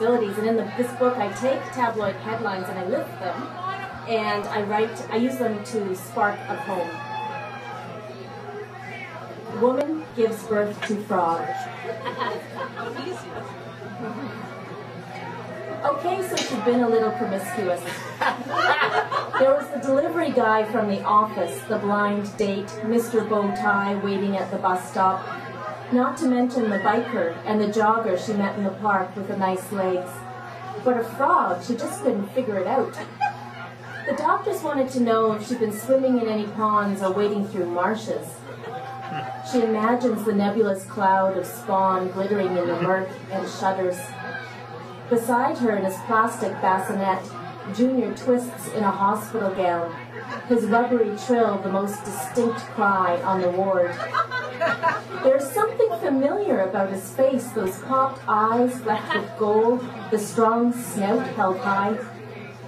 abilities. And in this book, I take tabloid headlines and I lift them, and I use them to spark a poem. Woman gives birth to frog. Okay, so she'd been a little promiscuous. There was the delivery guy from the office, the blind date, Mr. Bowtie waiting at the bus stop, not to mention the biker and the jogger she met in the park with the nice legs. But a frog, she just couldn't figure it out. The doctors wanted to know if she'd been swimming in any ponds or wading through marshes. She imagines the nebulous cloud of spawn glittering in the murk and shudders. Beside her in his plastic bassinet, Junior twists in a hospital gown, his rubbery trill the most distinct cry on the ward. There's something familiar about his face, those popped eyes flecked with gold, the strong snout held high.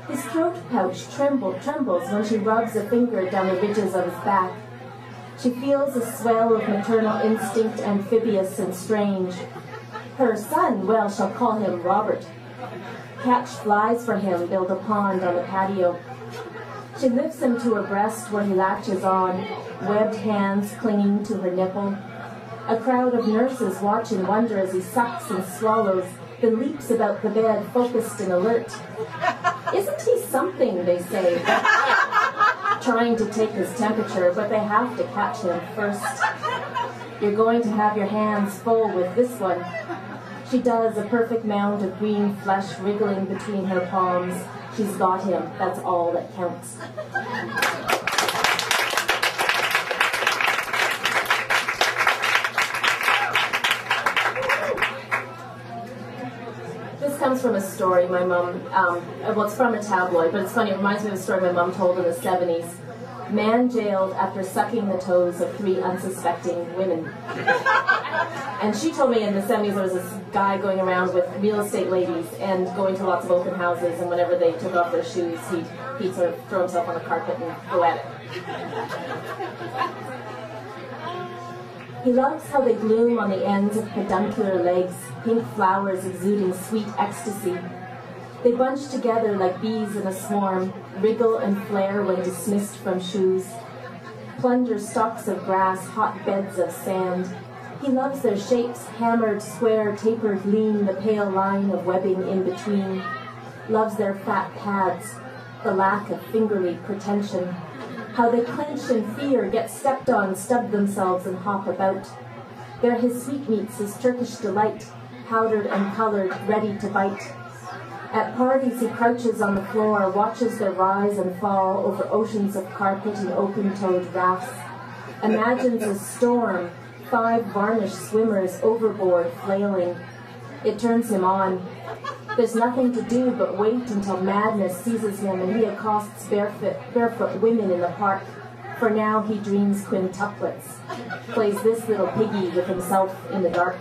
His throat pouch trembles when she rubs a finger down the ridges of his back. She feels a swell of maternal instinct, amphibious and strange. Her son, well, shall call him Robert. Catch flies for him, build a pond on the patio. She lifts him to her breast where he latches on, webbed hands clinging to her nipple. A crowd of nurses watch in wonder as he sucks and swallows, then leaps about the bed, focused and alert. Isn't he something, they say, trying to take his temperature, but they have to catch him first. You're going to have your hands full with this one. She does, a perfect mound of green flesh wriggling between her palms. She's got him. That's all that counts. This comes from a story my mom, well, it's from a tabloid, but it's funny, it reminds me of a story my mom told in the 70s. Man jailed after sucking the toes of 3 unsuspecting women. And she told me in the 70s there was this guy going around with real estate ladies and going to lots of open houses, and whenever they took off their shoes, he'd sort of throw himself on the carpet and go at it. He loves how they bloom on the ends of peduncular legs, pink flowers exuding sweet ecstasy. They bunch together like bees in a swarm, wriggle and flare when dismissed from shoes. Plunger stalks of grass, hot beds of sand. He loves their shapes, hammered, square, tapered, lean, the pale line of webbing in between. Loves their fat pads, the lack of fingerly pretension. How they clench in fear, get stepped on, stub themselves and hop about. They're his sweetmeats, his Turkish delight, powdered and colored, ready to bite. At parties he crouches on the floor, watches their rise and fall over oceans of carpet and open-toed rafts. Imagines a storm, 5 varnished swimmers overboard flailing. It turns him on. There's nothing to do but wait until madness seizes him and he accosts barefoot women in the park. For now he dreams quintuplets, plays this little piggy with himself in the dark.